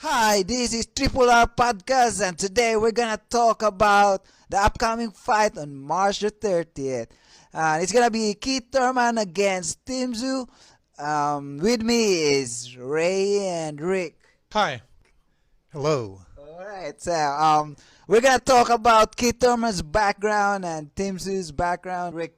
Hi, this is Triple R Podcast, and today we're gonna talk about the upcoming fight on March the 30th. It's gonna be Keith Thurman against Tszyu. With me is Ray and Rick. Hi. Hello. Alright, so we're gonna talk about Keith Thurman's background and Tszyu's background. Rick.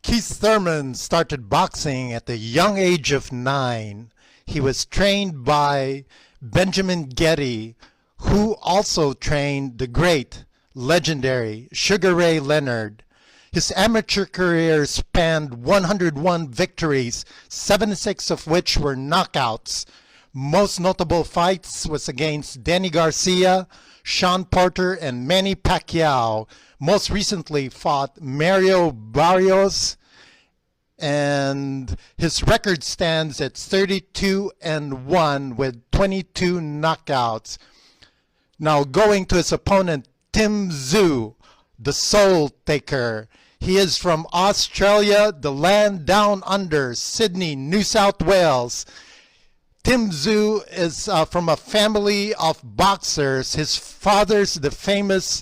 Keith Thurman started boxing at the young age of 9. He was trained by Benjamin Getty, who also trained the great, legendary Sugar Ray Leonard. His amateur career spanned 101 victories, 76 of which were knockouts. Most notable fights was against Danny Garcia, Sean Porter, and Manny Pacquiao. Most recently fought Mario Barrios, and his record stands at 32-1 with 22 knockouts. Now going to his opponent, Tszyu, the Soul Taker. He is from Australia, the land down under, Sydney, New South Wales. Tszyu is from a family of boxers. His father's the famous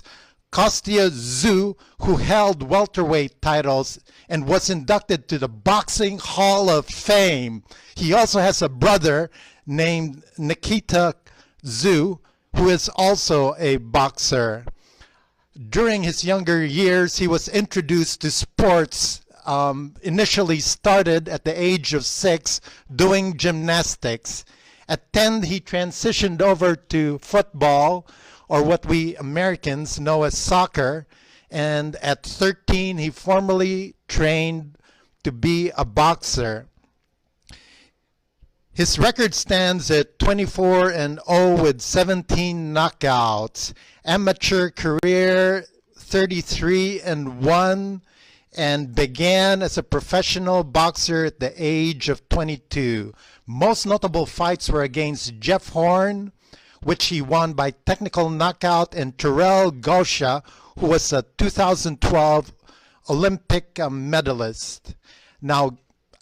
Tszyu, who held welterweight titles and was inducted to the Boxing Hall of Fame. He also has a brother named Nikita Tszyu, who is also a boxer. During his younger years, he was introduced to sports. Initially started at the age of 6 doing gymnastics. At 10, he transitioned over to football, or what we Americans know as soccer. And at 13, he formally trained to be a boxer. His record stands at 24-0 with 17 knockouts. Amateur career 33-1, and began as a professional boxer at the age of 22. Most notable fights were against Jeff Horn, which he won by technical knockout, and Terrell Gausha, who was a 2012 Olympic medalist. Now,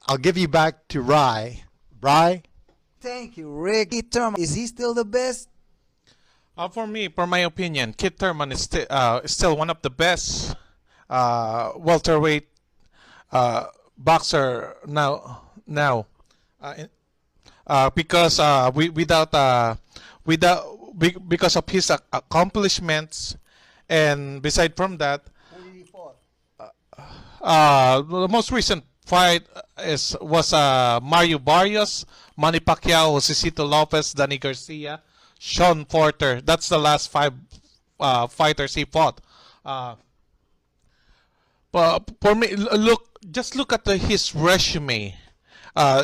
I'll give you back to Rai. Rai? Thank you, Rick. Keith Thurman, is he still the best? For my opinion, Keith Thurman is still one of the best welterweight boxer now. Because because of his accomplishments, and beside from that, Who did he fought? the most recent fight was Mario Barrios, Manny Pacquiao, Josecito Lopez, Danny Garcia, Sean Porter. That's the last 5 fighters he fought. But for me, just look at his resume.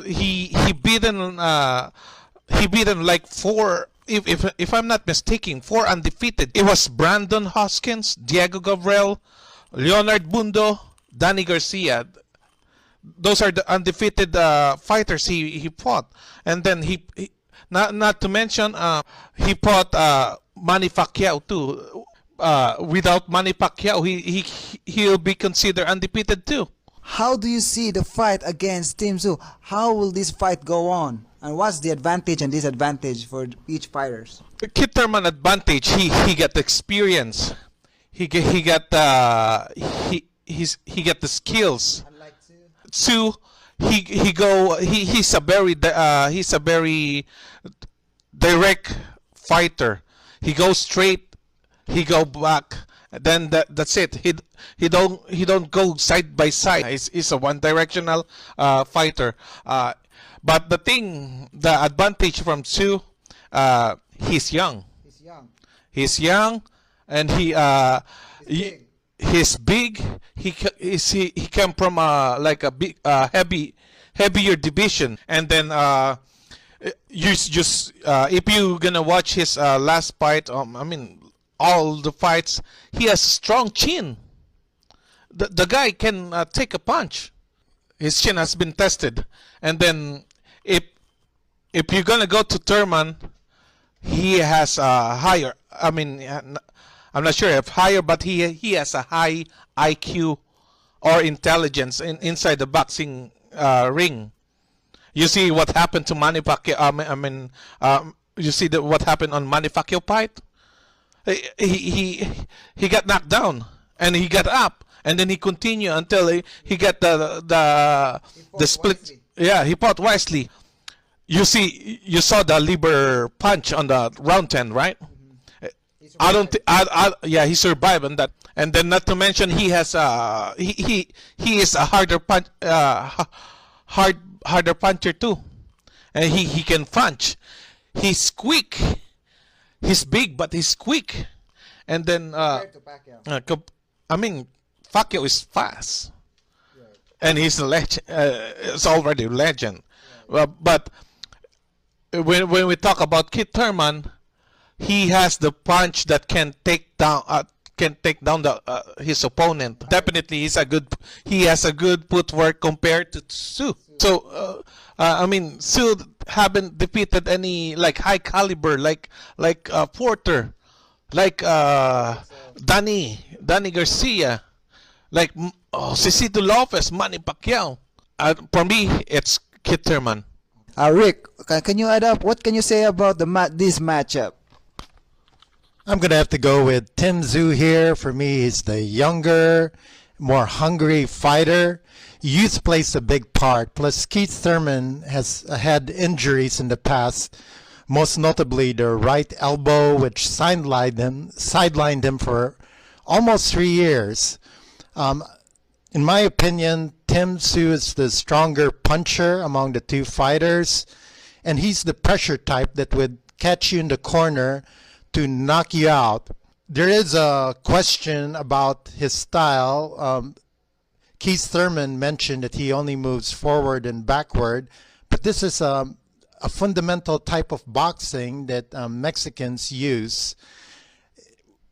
He beaten like 4. If I'm not mistaken, 4 undefeated. It was Brandon Hoskins, Diego Gabriel, Leonard Bundo, Danny Garcia. Those are the undefeated fighters he fought. And then he not to mention he fought Manny Pacquiao too. Without Manny Pacquiao, he'll be considered undefeated too. How do you see the fight against Tszyu? How will this fight go on? And what's the advantage and disadvantage for each fighters? Keith Thurman advantage. He got the experience. He got the skills. Unlike Tszyu. He's a very direct fighter. He goes straight. He go back. Then that's it. He don't go side by side. He's a one-directional fighter. But the advantage from Tszyu, he's young. He's young, and he's big. He came from like a big heavier division, and then if you gonna watch his last fight, all the fights, he has strong chin. The guy can take a punch. His chin has been tested. And then if you're gonna go to Thurman, he has a higher. I'm not sure if higher, but he has a high IQ or intelligence inside the boxing ring. You see what happened to Manny Pacquiao. You see what happened on Manny Pacquiao fight? He got knocked down and he got up and then he continued until he got the split. Wisely. Yeah, he fought wisely. You saw the liver punch on the round 10, right? I don't think. Yeah, he survived on that, and then not to mention he has he is a harder punch harder puncher too, and he can punch. He's quick. He's big, but he's quick, and then Compared to Pacquiao. I mean, Pacquiao is fast, and he's a legend. It's already a legend, but when we talk about Keith Thurman, he has the punch that can take down the his opponent. Definitely, he has a good footwork compared to Tszyu. So I mean, Tszyu haven't defeated any like high caliber like Porter, like Danny Garcia, like Cicito Lopez, Manny Pacquiao. For me, it's Keith Thurman. Rick, can you add up? What can you say about this matchup? I'm going to have to go with Tszyu here. For me, he's the younger, more hungry fighter. Youth plays a big part. Plus, Keith Thurman has had injuries in the past, most notably the right elbow, which sidelined him for almost 3 years. In my opinion, Tszyu is the stronger puncher among the two fighters, and he's the pressure type that would catch you in the corner to knock you out. There is a question about his style. Keith Thurman mentioned that he only moves forward and backward, but this is a fundamental type of boxing that Mexicans use.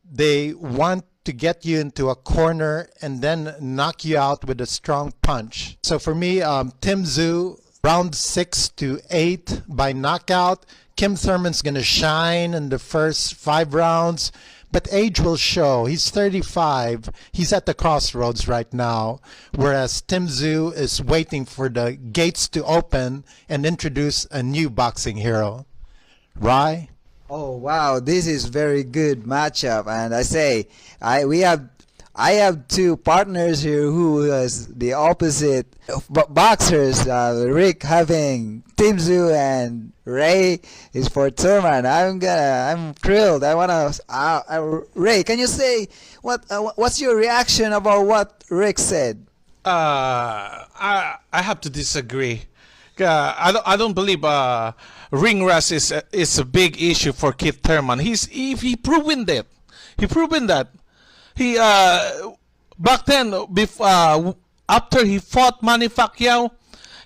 They want to get you into a corner and then knock you out with a strong punch. So for me, Tszyu, round 6 to 8 by knockout. Kim Thurman's going to shine in the first 5 rounds, but age will show. He's 35. He's at the crossroads right now, whereas Tszyu is waiting for the gates to open and introduce a new boxing hero. Rai? Oh wow, this is very good matchup, and I have two partners here who is the opposite boxers. Rick having Tszyu and Ray is for Thurman. I'm thrilled. I wanna Ray, can you say what's your reaction about what Rick said? I have to disagree. I don't believe ring rust is a big issue for Keith Thurman. He proven that. He back then after he fought Manny Pacquiao,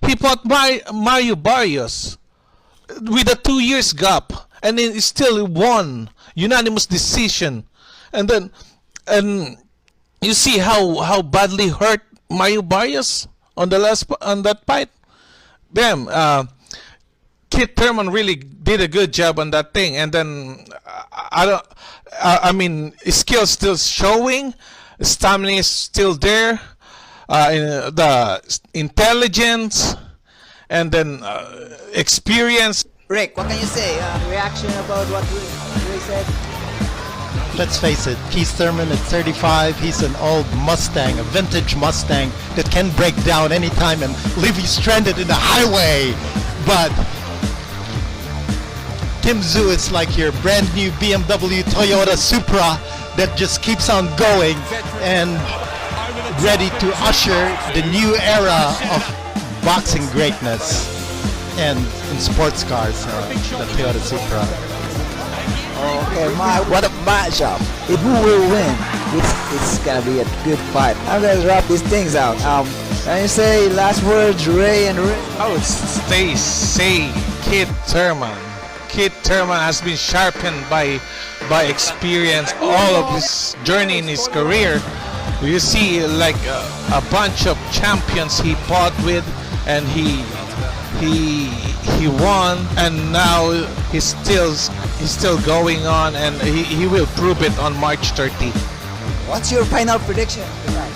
he fought Mario Barrios with a 2 years gap, and then he still won unanimous decision. And then you see how badly hurt Mario Barrios on that fight. Damn, Keith Thurman really did a good job on that thing, and then I mean, his skills still showing, stamina is still there, the intelligence, and then experience. Rick, what can you say? Reaction about what Ray said? Let's face it, Keith Thurman at 35, he's an old Mustang, a vintage Mustang that can break down anytime and leave you stranded in the highway. But Tszyu is like your brand new BMW Toyota Supra that just keeps on going and ready to usher the new era of boxing greatness and in sports cars, the Toyota Supra. Okay, what a matchup! If who will win, it's gonna be a good fight. I'm gonna wrap these things out. Can you say last words, Ray and Rick? I would say Keith Thurman. Keith Thurman has been sharpened by experience all of his journey in his career. You see, like a bunch of champions he fought with, and he won, and now he's still going on, and he will prove it on March 30. What's your final prediction tonight?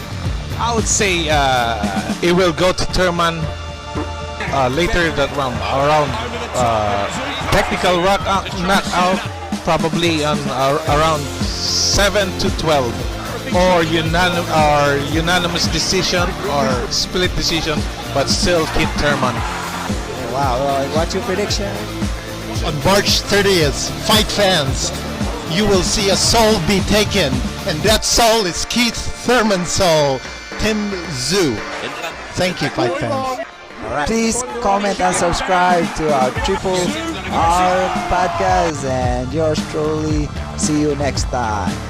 I would say it will go to Thurman later that round, around technical knockout, probably on around 7-12, or unanimous decision or split decision, but still Keith Thurman. Wow, what's your prediction? On March 30th, fight fans, you will see a soul be taken, and that soul is Keith Thurman's soul, Tszyu. Thank you, fight fans. Alright. Please comment and subscribe to our Triple R podcast, and yours truly. See you next time.